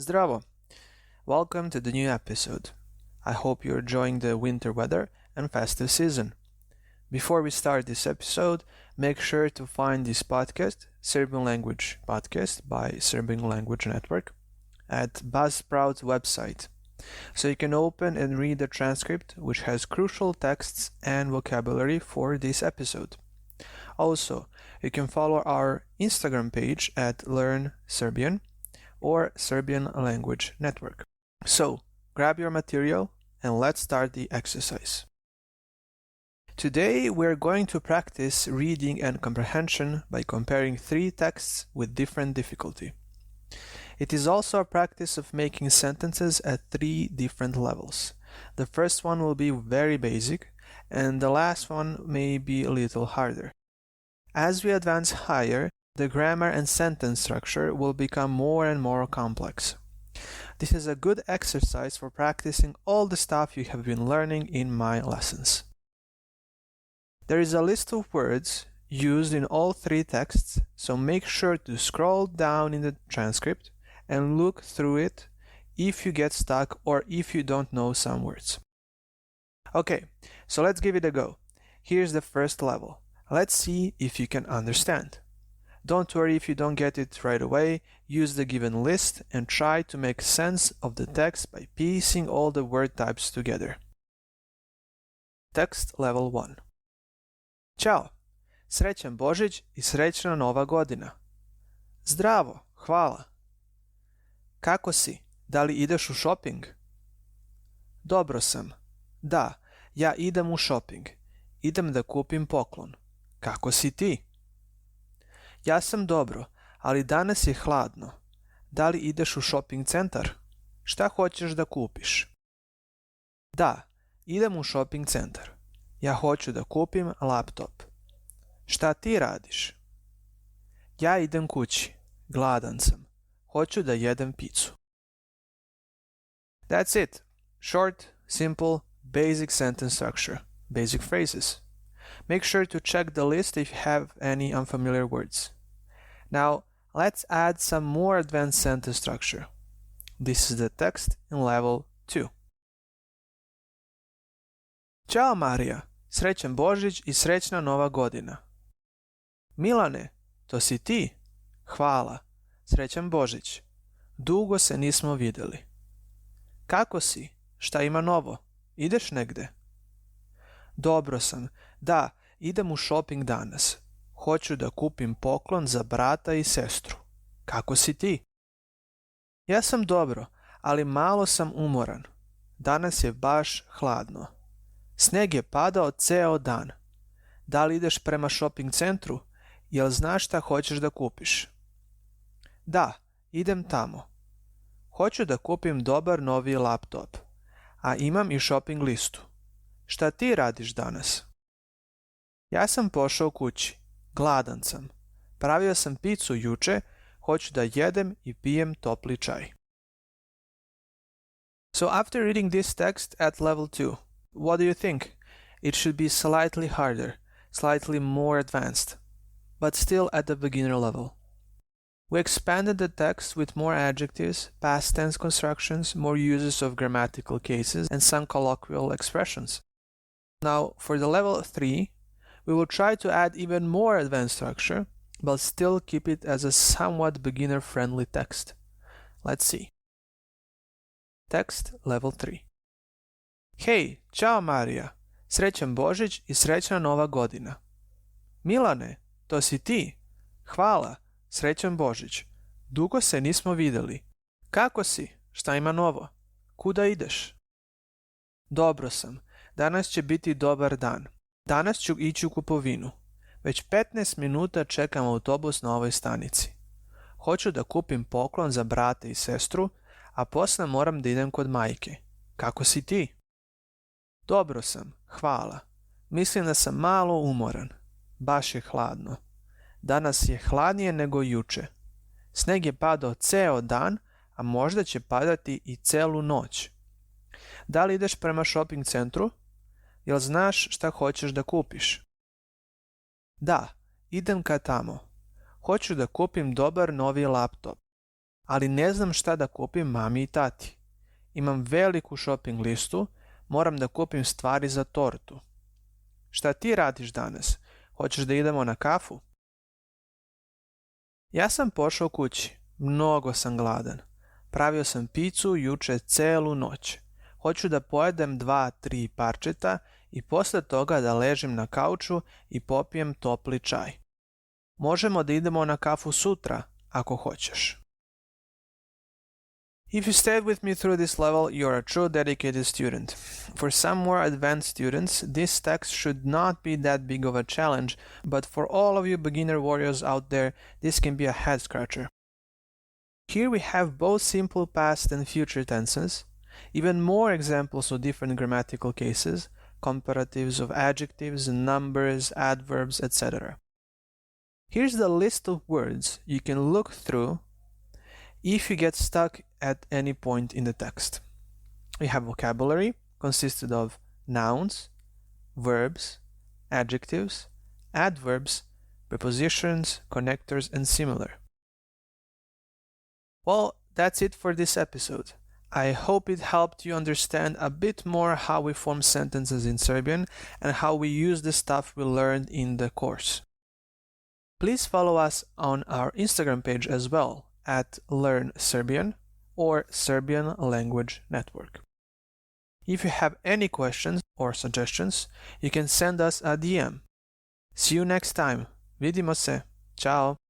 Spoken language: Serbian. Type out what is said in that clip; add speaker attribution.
Speaker 1: Zdravo! Welcome to the new episode. I hope you're enjoying the winter weather and festive season. Before we start this episode, make sure to find this podcast, Serbian Language Podcast by Serbian Language Network, at Buzzsprout's website, so you can open and read the transcript, which has crucial texts and vocabulary for this episode. Also, you can follow our Instagram page at Learn Serbian or Serbian Language Network. So, grab your material and let's start the exercise. Today we're going to practice reading and comprehension by comparing three texts with different difficulty. It is also a practice of making sentences at three different levels. The first one will be very basic, and the last one may be a little harder. As we advance higher, the grammar and sentence structure will become more and more complex. This is a good exercise for practicing all the stuff you have been learning in my lessons. There is a list of words used in all three texts, so make sure to scroll down in the transcript and look through it if you get stuck or if you don't know some words. Okay, so let's give it a go. Here's the first level. Let's see if you can understand. Don't worry if you don't get it right away. Use the given list and try to make sense of the text by piecing all the word types together. Text level 1. Ćao, srećan Božić i srećna Nova godina. Zdravo, hvala. Kako si? Da li ideš u shopping? Dobro sam. Da, ja idem u shopping. Idem da kupim poklon. Kako si ti? Ja sam dobro, ali danas je hladno. Da li ideš u shopping centar? Šta hoćeš da kupiš? Da, idem u shopping centar. Ja hoću da kupim laptop. Šta ti radiš? Ja idem kući. Gladan sam. Hoću da jedem picu. That's it. Short, simple, basic sentence structure. Basic phrases. Make sure to check the list if you have any unfamiliar words. Now, let's add some more advanced sentence structure. This is the text in level 2. Ćao Marija, srećan Božić i srećna Nova godina. Milane, to si ti? Hvala, srećan Božić. Dugo se nismo vidjeli. Kako si? Šta ima novo? Ideš negde? Dobro sam. Da, idem u shopping danas. Hoću da kupim poklon za brata i sestru. Kako si ti? Ja sam dobro, ali malo sam umoran. Danas je baš hladno. Sneg je padao ceo dan. Da li ideš prema shopping centru? Jel znaš šta hoćeš da kupiš? Da, idem tamo. Hoću da kupim dobar novi laptop, a imam i shopping listu. Šta ti radiš danas? Ja sam pošao kući. Gladan sam. Pravio sam picu juče, hoću da jedem i pijem topli čaj. So after reading this text at level 2, what do you think? It should be slightly harder, slightly more advanced, but still at the beginner level. We expanded the text with more adjectives, past tense constructions, more uses of grammatical cases, and some colloquial expressions. Now, for the level 3, we will try to add even more advanced structure, but still keep it as a somewhat beginner-friendly text. Let's see. Text level 3. Hej, ćao Marija, srećan Božić i srećna Nova godina. Milane, to si ti? Hvala, srećan Božić. Dugo se nismo vidjeli. Kako si? Šta ima novo? Kuda ideš? Dobro sam. Danas će biti dobar dan. Danas ću ići u kupovinu. Već 15 minuta čekam autobus na ovoj stanici. Hoću da kupim poklon za brata i sestru, a poslije moram da idem kod majke. Kako si ti? Dobro sam, hvala. Mislim da sam malo umoran. Baš je hladno. Danas je hladnije nego juče. Sneg je padao ceo dan, a možda će padati i celu noć. Da li ideš prema shopping centru? Jel znaš šta hoćeš da kupiš? Da, idem ka tamo. Hoću da kupim dobar novi laptop, ali ne znam šta da kupim mami i tati. Imam veliku shopping listu, moram da kupim stvari za tortu. Šta ti radiš danas? Hoćeš da idemo na kafu? Ja sam pošao kući. Mnogo sam gladan. Pravio sam picu juče celu noć. Hoću da pojedem 2-3 parčeta i posle toga da ležim na kauču i popijem topli čaj. Možemo da idemo na kafu sutra, ako hoćeš. If you stayed with me through this level, you're a true dedicated student. For some more advanced students, this text should not be that big of a challenge, but for all of you beginner warriors out there, this can be a head scratcher. Here we have both simple past and future tenses, even more examples of different grammatical cases, comparatives of adjectives, numbers, adverbs, etc. Here's the list of words you can look through if you get stuck at any point in the text. We have vocabulary, consisted of nouns, verbs, adjectives, adverbs, prepositions, connectors, and similar. Well, that's it for this episode. I hope it helped you understand a bit more how we form sentences in Serbian and how we use the stuff we learned in the course. Please follow us on our Instagram page as well at Learn Serbian or Serbian Language Network. If you have any questions or suggestions, you can send us a DM. See you next time. Vidimo se. Ciao.